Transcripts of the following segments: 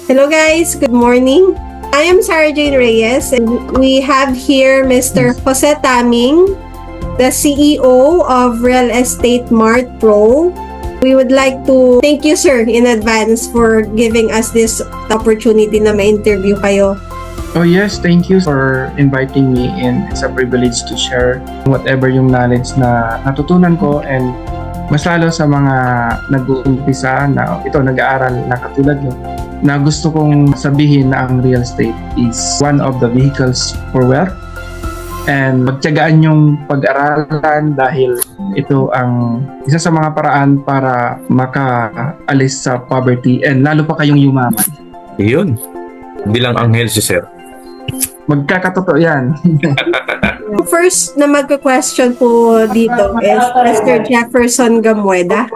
Hello guys, good morning. I am Sarah Jane Reyes and we have here Mr. Jose Taming, the CEO of Real Estate Mart Pro. We would like to thank you, sir, in advance for giving us this opportunity na ma-interview kayo. Oh yes, thank you for inviting me in. It's a privilege to share whatever yung knowledge na natutunan ko, and mas lalo sa mga nag-uumpisa na ito, nag-aaral na katulad nyo, na gusto kong sabihin na ang real estate is one of the vehicles for wealth, and magtiyagaan yung pag-aralan dahil ito ang isa sa mga paraan para makaalis sa poverty and lalo pa kayong yumaman. Yun. Bilang anghel si sir. Magkakatotoo yan. First na magka-question po dito is Mr. Jefferson Gamueda.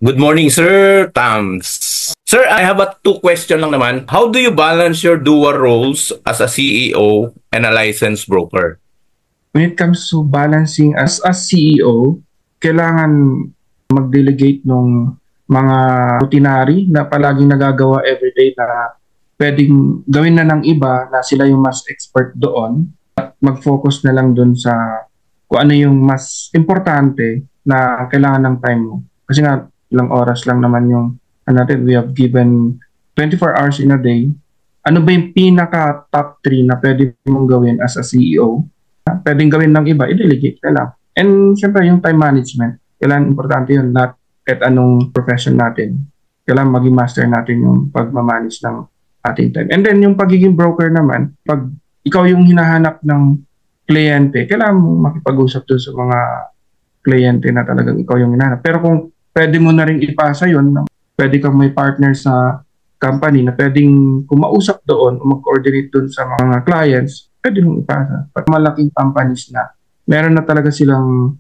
Good morning, Sir Tams. Sir, I have two questions lang naman. How do you balance your dual roles as a CEO and a licensed broker? When it comes to balancing as a CEO, kailangan mag-delegate ng mga routinary na palaging nagagawa everyday na pwedeng gawin na ng iba na sila yung mas expert doon, at mag-focus na lang doon sa kung ano yung mas importante na kailangan ng time mo. Kasi nga, ilang oras lang naman yung natin, we have given 24 hours in a day. Ano ba yung pinaka top 3 na pwede mong gawin as a CEO? Pwedeng gawin ng iba, i-delegate na lang. And syempre yung time management, kailangan importante yun, not at anong profession natin. Kailangan maging master natin yung pagmamanage ng ating time. And then yung pagiging broker naman, pag ikaw yung hinahanap ng kliyente, kailangan mong makipag-usap doon sa mga kliyente na talagang ikaw yung hinahanap. Pero kung pwede mo na rin ipasa yun, pwede kang may partner sa company na pwedeng kumausap doon o mag-coordinate doon sa mga clients, pwede mong ipasa. Pag malaking companies na, meron na talaga silang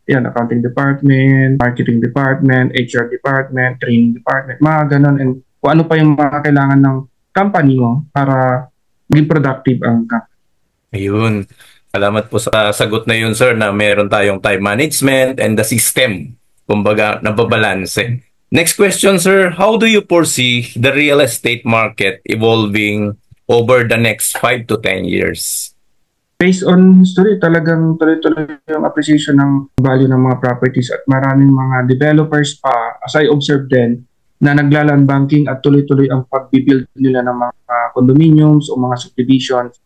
accounting department, marketing department, HR department, training department, mga ganun. And kung ano pa yung mga kailangan ng company mo para maging productive ang company. Ayun. Salamat po sa sagot na yun, sir, na meron tayong time management and the system. Kumbaga, nababalanse. Next question, sir. How do you foresee the real estate market evolving over the next 5 to 10 years? Based on history, talagang tuloy-tuloy yung appreciation ng value ng mga properties at maraming mga developers pa, as I observed din, na naglaland banking at tuloy-tuloy ang pag-build nila ng mga condominiums o mga subdivisions.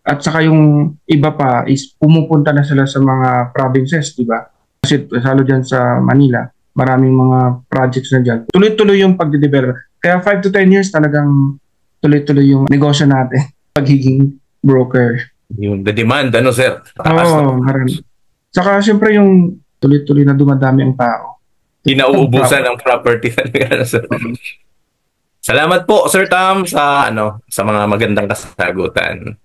At saka yung iba pa is pumupunta na sila sa mga provinces, di ba? Kasi lalo dyan sa Manila, maraming mga projects na dyan. Tuloy-tuloy yung pag-develop. Kaya 5 to 10 years talagang tuloy-tuloy yung negosyo natin, pagiging broker. Yung the demand, ano sir? Oo, marami. Saka siyempre yung tuloy-tuloy na dumadami ang tao. Kinauubusan ng property talaga, sir. Salamat po, Sir Tam, sa mga magandang kasagutan.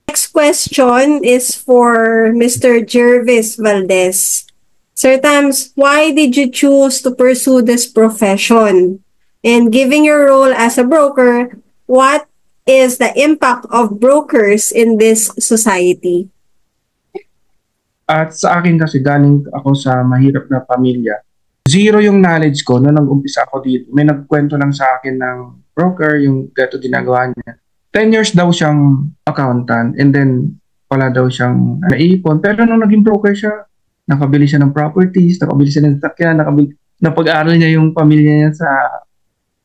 Next question is for Mr. Jervis Valdez. Sir Tams, why did you choose to pursue this profession? And given your role as a broker, what is the impact of brokers in this society? At sa akin kasi galing ako sa mahirap na pamilya. Zero yung knowledge ko nung nag-umpisa ako dito. May nagkwento lang sa akin ng broker, yung gato ginagawa niya. 10 years daw siyang accountant and then wala daw siyang naipon. Pero nung naging broker siya, nakabili siya ng properties, nakabili siya ng sakyan, napag-aaral niya yung pamilya niya sa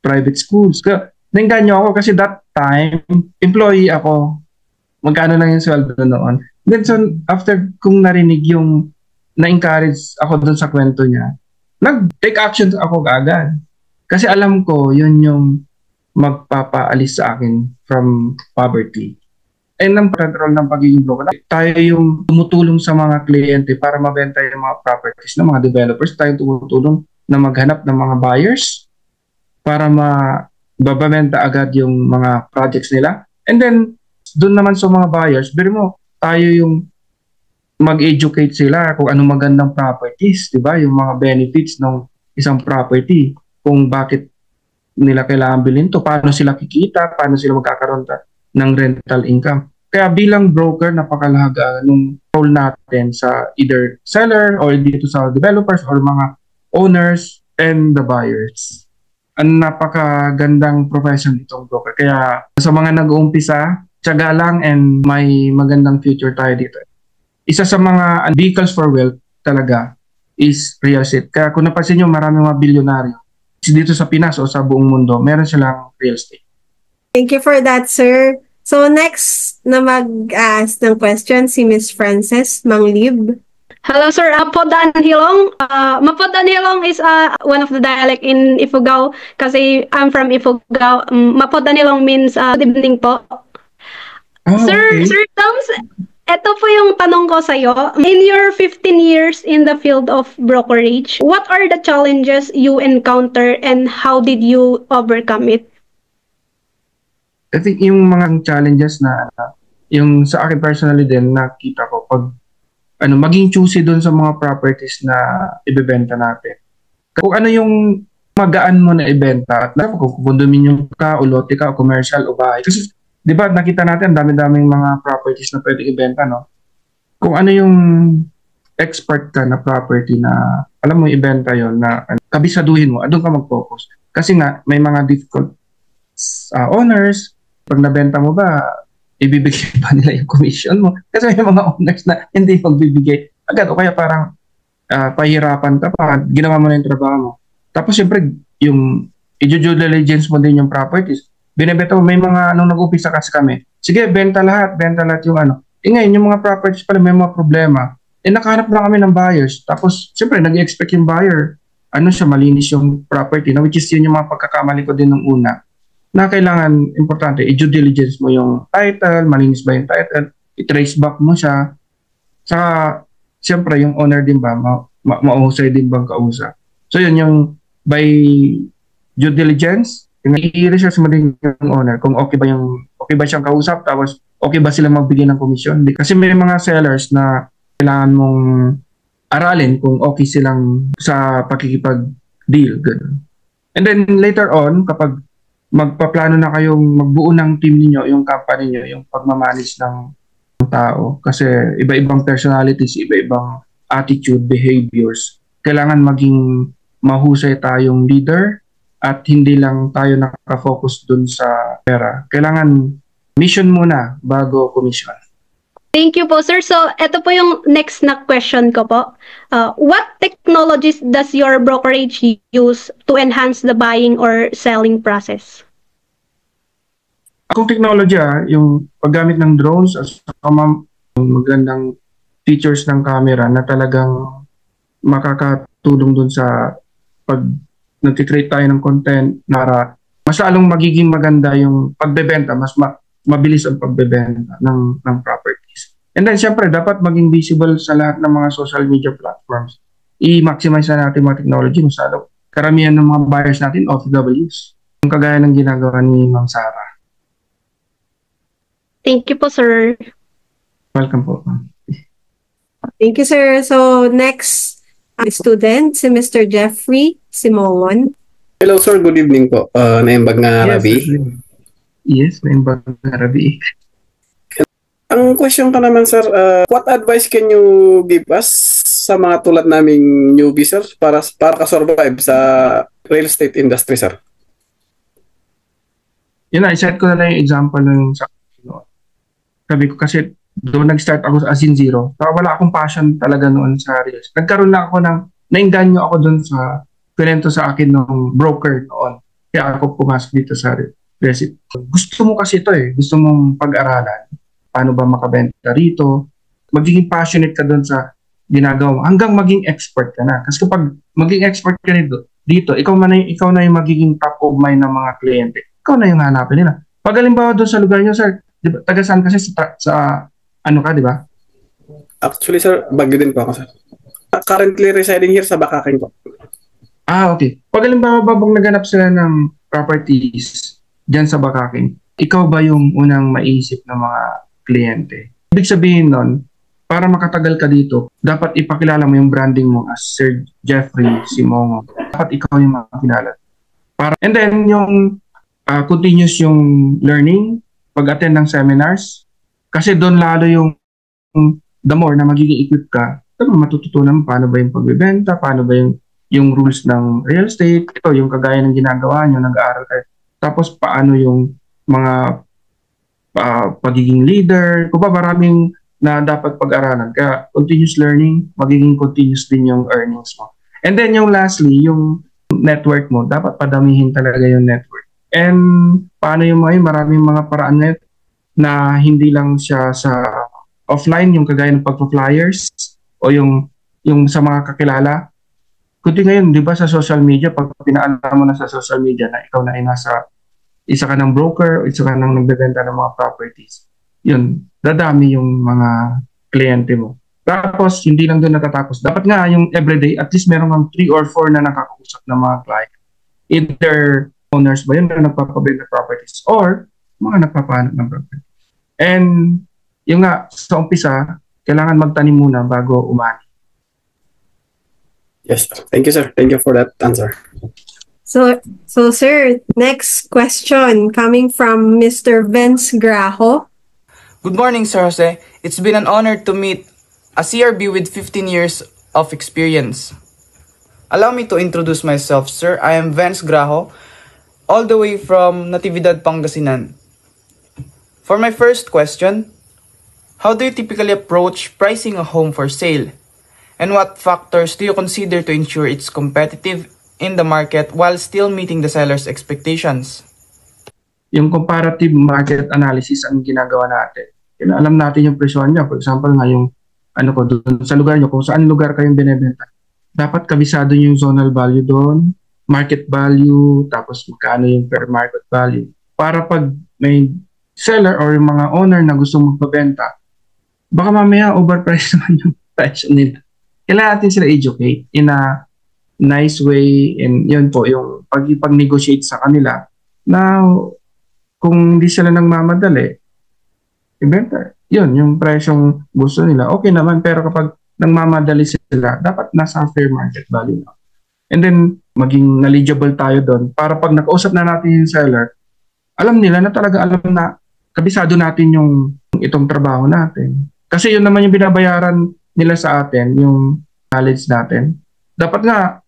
private schools. Nainganyo ako kasi that time, employee ako. Magkano lang yung sweldo noon. Then so, after kung narinig yung na-encourage ako dun sa kwento niya, nag-take action ako agad. Kasi alam ko, yun yung magpapaalis sa akin from poverty. And ang role ng pagiging broker, tayo yung tumutulong sa mga kliyente para mabenta yung mga properties ng mga developers. Tayo tumutulong na maghanap ng mga buyers para mababenta agad yung mga projects nila. And then, doon naman sa mga buyers, pero mo, tayo yung mag-educate sila kung anong magandang properties, di ba? Yung mga benefits ng isang property, kung bakit nila kailangan bilhin to, paano sila kikita, paano sila magkakaroon ng rental income. Kaya bilang broker, napakalaga nung role natin sa either seller or dito sa developers or mga owners and the buyers. ang napakagandang profession itong broker. Kaya sa mga nag-uumpisa, tiyaga lang and may magandang future tayo dito. Isa sa mga vehicles for wealth talaga is real estate. Kaya kung napansin nyo, maraming mga bilyonaryo dito sa Pinas o sa buong mundo, meron silang real estate. Thank you for that, sir. So next na mag-ask ng question si Miss Frances Manglib. Hello, sir. Mapod Hilong. Mapod Hilong is one of the dialect in Ifugao kasi I'm from Ifugao. Mapod Hilong means good evening po. Oh, Sir, okay. Sir Toms, ito po yung tanong ko sa'yo. In your 15 years in the field of brokerage, what are the challenges you encounter and how did you overcome it? I think yung mga challenges na yung sa akin personally din nakita ko pag maging choosy doon sa mga properties na ibebenta natin. Kung ano yung magaan mo na ibenta, at kung condominium ka, o lote ka, o commercial, o bahay. Kasi, di ba, nakita natin, dami-daming mga properties na pwede ibenta, no? Kung ano yung expert ka na property na, alam mo, ibenta yon na kabisaduhin mo, doon ka mag-focus. Kasi nga, may mga difficult owners, pag nabenta mo ba, ibibigay pa nila yung commission mo. Kasi may mga owners na hindi magbibigay agad o kaya parang pahirapan ka pa, ginawa mo na yung trabaho mo. Tapos siyempre, yung i-due diligence mo din yung properties. Binibenta mo, may mga nag-upisa kasi kami. Sige, benta lahat yung ngayon, yung mga properties pala may mga problema. Nakahanap na kami ng buyers. Tapos, siyempre, nag-expect yung buyer. Malinis yung property, which is yun yung mga pagkakamali ko din ng una. Na kailangan, importante, i-due diligence mo yung title, malinis ba yung title, i-trace back mo siya. Saka, siyempre, yung owner din ba, mauhusay din bang kausap. So yun, yung by due diligence, i-research mo din yung owner kung okay ba siyang kausap, tapos okay ba sila magbigay ng komisyon. Kasi may mga sellers na kailangan mong aralin kung okay silang sa pakikipag-deal. Ganun. And then later on, kapag magpaplano na kayong magbuo ng team niyo, yung company niyo, yung pagmamanage ng tao. Kasi iba-ibang personalities, iba-ibang attitude, behaviors. Kailangan maging mahusay tayong leader at hindi lang tayo nakafocus dun sa pera. Kailangan mission muna bago commission. Thank you po, sir. So, ito po yung next na question ko po. What technologies does your brokerage use to enhance the buying or selling process? Kung technology, yung paggamit ng drones at magandang features ng camera na talagang makakatulong dun sa pag nag-create tayo ng content para mas lalong magiging maganda yung pagbebenta, mas mabilis ang pagbebenta ng properties. And then, syempre, dapat maging visible sa lahat ng mga social media platforms. I-maximize na natin mga technology. Masyado, karamihan ng mga buyers natin, OFWs. Yung kagaya ng ginagawa ni Ma'am Sarah. Thank you po, sir. Welcome po. Thank you, sir. So next student, si Mr. Jeffrey Simongon. Hello, sir. Good evening po. Naimbag nga Rabi. Yes, naimbag nga Rabi. Ang question ko naman, sir, what advice can you give us sa mga tulad naming newbie, sir, para ka-survive sa real estate industry, sir? Yun na, i-set ko na lang yung example ng sa sabi ko kasi doon nag-start ako as in zero. So, wala akong passion talaga noon sa real estate. Nagkaroon lang ako nainganyo ako doon sa pinento sa akin ng broker noon. Kaya ako pumasok dito sa real estate. Gusto mo kasi ito Gusto mong pag-aralan. Paano ba makabenta rito? Magiging passionate ka doon sa ginagawa mo hanggang maging expert ka na. Kasi kapag maging expert ka dito, ikaw na yung magiging top of mind ng mga kliyente. Ikaw na yung hanapin nila. Pag halimbawa doon sa lugar nyo, sir, diba, taga-saan kasi sa ano ka, di ba? Actually, sir, Baguio din po ako, sir. Currently residing here sa Bakaking po. Okay. Pag halimbawa babang naganap sila ng properties dyan sa Bakaking, ikaw ba yung unang maiisip ng mga kliyente? Ibig sabihin nun, para makatagal ka dito, dapat ipakilala mo yung branding mo as Sir Jeffrey Simongon. Dapat ikaw yung makakilala. And then, yung continuous yung learning, pag-attend ng seminars, kasi doon lalo yung the more na magiging equip ka, matututunan paano ba yung pagbebenta, paano ba yung yung rules ng real estate, ito yung kagaya ng ginagawa nyo, nag-aaral kayo. Tapos paano yung mga pagiging leader, kung ba maraming na dapat pag-aralan. Kaya continuous learning, magiging continuous din yung earnings mo. And then yung lastly, yung network mo, dapat padamihin talaga yung network. And paano yung maraming mga paraan ngayon na hindi lang siya sa offline, yung kagaya ng pagpa-flyers o yung sa mga kakilala. Kundi ngayon, di ba sa social media, pag pinaalam mo na sa social media na ikaw na ay isa ka ng broker o isa ka ng nagbebenta ng mga properties, yun, dadami yung mga kliyente mo. Tapos, hindi lang doon natatapos. Dapat nga yung everyday, at least meron kang 3 or 4 na nakakausap ng mga client. Either owners ba yun na nagpapabenta properties or mga nagpapahanap ng property. And yung nga, sa umpisa, kailangan magtanim muna bago umani. Yes, thank you, sir. Thank you for that answer. So sir, next question coming from Mr. Vince Graho. Good morning, Sir Jose. It's been an honor to meet a CRB with 15 years of experience. Allow me to introduce myself, sir. I am Vince Graho, all the way from Natividad, Pangasinan. For my first question, how do you typically approach pricing a home for sale? And what factors do you consider to ensure it's competitive in the market while still meeting the seller's expectations? Yung comparative market analysis ang ginagawa natin. Alam natin yung presyon niya. For example, nga yung doon sa lugar niyo, kung saan lugar kayong binebenta. Dapat kabisado yung zonal value doon, market value, tapos magkano yung per market value. Para pag may seller or yung mga owner na gusto magpabenta, baka mamaya overpriced naman yung presyo nila. Kailangan natin sila educate in a nice way, and yun po, yung pag-negotiate sa kanila na kung hindi sila nagmamadali, ibenta. Yun, yung presyong gusto nila, okay naman, pero kapag nagmamadali sila, dapat nasa fair market value na. And then, maging knowledgeable tayo doon para pag nakausap na natin yung seller, alam nila na talaga alam na kabisado natin yung itong trabaho natin. Kasi yun naman yung binabayaran nila sa atin, yung knowledge natin. Dapat nga,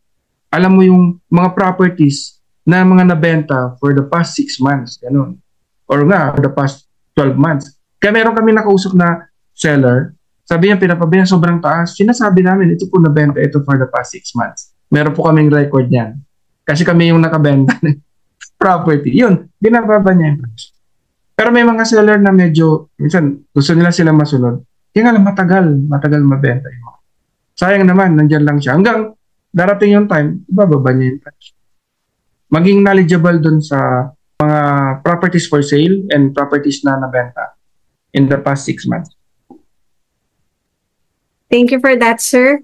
alam mo yung mga properties na mga nabenta for the past 6 months, ganun. Or nga, for the past 12 months. Kaya meron kami nakausap na seller, sabi niya, pinapabenta sobrang taas. Sinasabi namin, ito po nabenta ito for the past 6 months. Meron po kaming record niyan. Kasi kami yung nakabenta ng property. Yun, binababa niya yung price. Pero may mga seller na medyo, minsan, gusto nila sila masunod. Kaya nga lang, matagal mabenta yung mga. Sayang naman, nandyan lang siya. Hanggang darating yung time, ibababa niya yung price. Maging knowledgeable dun sa mga properties for sale and properties na nabenta in the past 6 months. Thank you for that, sir.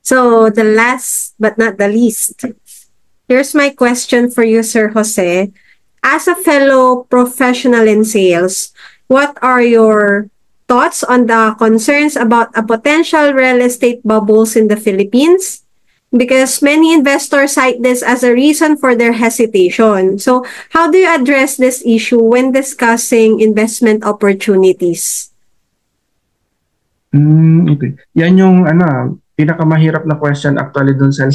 So, the last but not the least, here's my question for you, Sir Jose. As a fellow professional in sales, what are your thoughts on the concerns about a potential real estate bubbles in the Philippines? Because many investors cite this as a reason for their hesitation. So, how do you address this issue when discussing investment opportunities? Okay. Yan yung pinakamahirap na question actually doon sa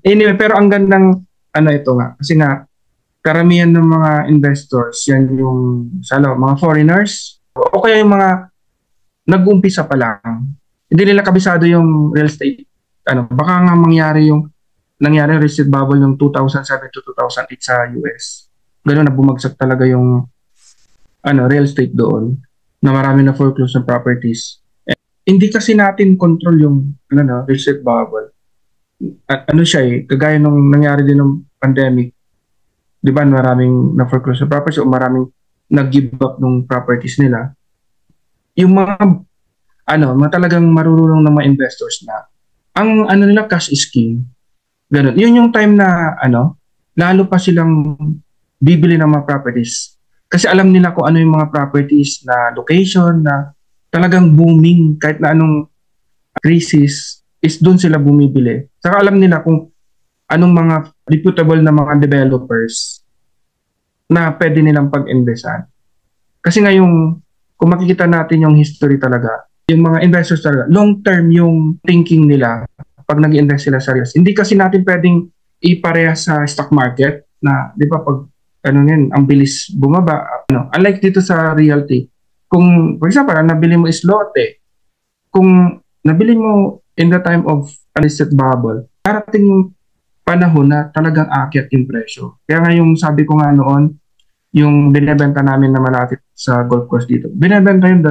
Anyway, pero ang gandang ito nga. Kasi nga, karamihan ng mga investors, yan yung mga foreigners, o kaya yung mga nag-umpisa pa lang. Hindi nila kabisado yung real estate. Baka nga nangyari yung real estate bubble yung 2007 to 2008 sa US. Ganoon na bumagsak talaga yung real estate doon, na marami na foreclosed na properties. Hindi kasi natin control yung real estate bubble. Kagaya nung nangyari din ng pandemic. Di ba, maraming na-foreclose na properties o maraming nag-give up ng properties nila. Yung mga talagang marurunong ng mga investors na ang nila cash is king. Ganun. Yun yung time na lalo pa silang bibili ng mga properties. Kasi alam nila kung ano yung mga properties na location na talagang booming kahit na anong crisis is doon sila bumibili. Saka alam nila kung anong mga reputable na mga developers na pwede nilang pag-investan. Kasi nga kung makikita natin yung history talaga, yung mga investors talaga, long-term yung thinking nila pag nag-invest sila sa real estate. Hindi kasi natin pwedeng ipareha sa stock market na, di ba, pag ang bilis bumaba. Unlike dito sa realty, kung, for example, nabili mo is lote, kung nabili mo in the time of unlisted bubble, darating yung panahon na talagang aakyat yung presyo. Kaya nga yung sabi ko nga noon, yung binebenta namin na malapit sa golf course dito, binebenta yun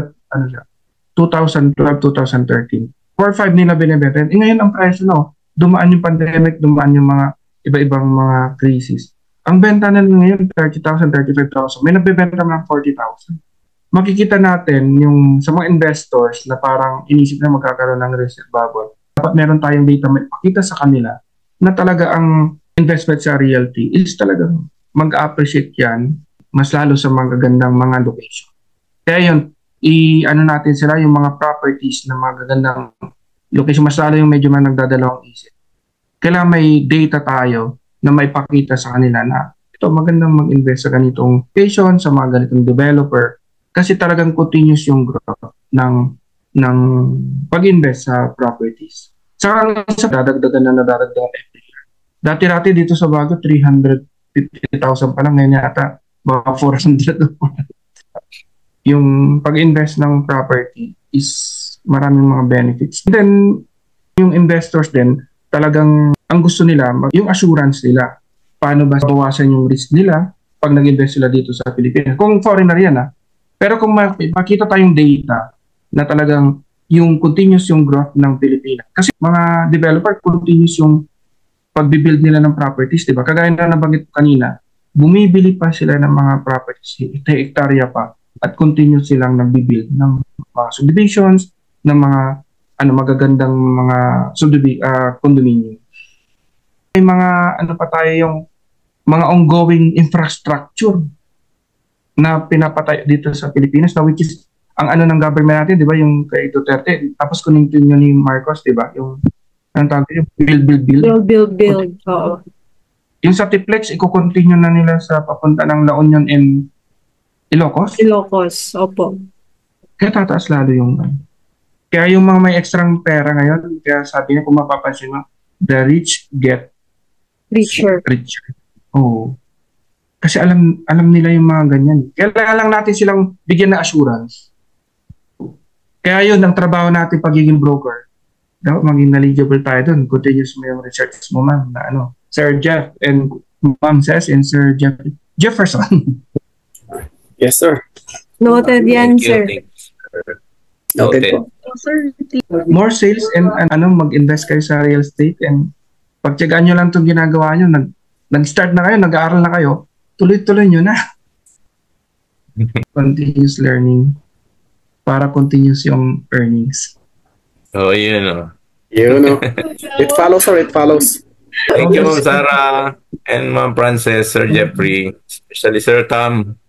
2012, 2013. 4-5 nila binebenta. Ngayon ang presyo, dumaan yung pandemic, dumaan yung mga iba-ibang mga crisis. Ang benta na ngayon, 30,000, 35,000. May nabibenta ng 40,000. Makikita natin yung sa mga investors na parang inisip na magkakaroon ng reserve bubble. Dapat meron tayong data may pakita sa kanila na talaga ang investment sa realty is talagang mag-appreciate yan mas lalo sa mga gagandang mga location. Kaya yun, natin sila yung mga properties na mga gagandang location, mas lalo yung medyo man nagdadalawang isip. Kailangan may data tayo na may pakita sa kanila na ito magandang mag-invest sa ganitong location, sa mga ganitong developer kasi talagang continuous yung growth ng pag-invest sa properties. Saka sa dadagdagan every year. Dati-dati dito sa Baguio, 350,000 pa lang. Ngayon yata, mga 400. Yung pag-invest ng property is maraming mga benefits. And then, yung investors din, talagang ang gusto nila, yung assurance nila. Paano ba bawasan yung risk nila pag nag-invest sila dito sa Pilipinas? Kung foreigner yan, Pero kung makita tayong data na talagang yung continuous yung growth ng Pilipinas. Kasi mga developer, continuous yung pagbibuild nila ng properties, di ba? Kagaya na nabanggit kanina, bumibili pa sila ng mga properties, hektarya pa, at continuous silang nagbibuild ng mga subdivisions, ng mga magagandang mga condominium. May mga pa tayo yung mga ongoing infrastructure na pinapatay dito sa Pilipinas na which is ang ng government natin, di ba, yung kay Duterte, tapos continue ni Marcos, di ba, yung yung build. Oo. Yung sa Tiplex, i-continue na nila sa papunta ng La Union and Ilocos. Opo. Kaya tataas lalo yung Kaya yung mga may extrang pera ngayon, kaya sabi niya kung mapapansin mo, the rich get richer. Oo. Kasi alam nila yung mga ganyan. Kailangan lang natin silang bigyan ng assurance. Kaya yun, ang trabaho natin pagiging broker. Dapat maging knowledgeable tayo dun. Continuous mo yung research mo, ma'am, na Sir Jeff and Ma'am Cess and Sir Jefferson. Yes, sir. Noted yan, sir. Noted po. More sales and mag-invest kayo sa real estate and pagtyagaan nyo lang itong ginagawa nyo, nag-start na kayo, nag-aaral na kayo, tuloy-tuloy nyo na. Continuous learning para continuous yung earnings. Yun. It follows, sir. It follows. Thank you, Ma'am Sarah and Ma'am Frances, Sir Jeffrey, especially Sir Tom.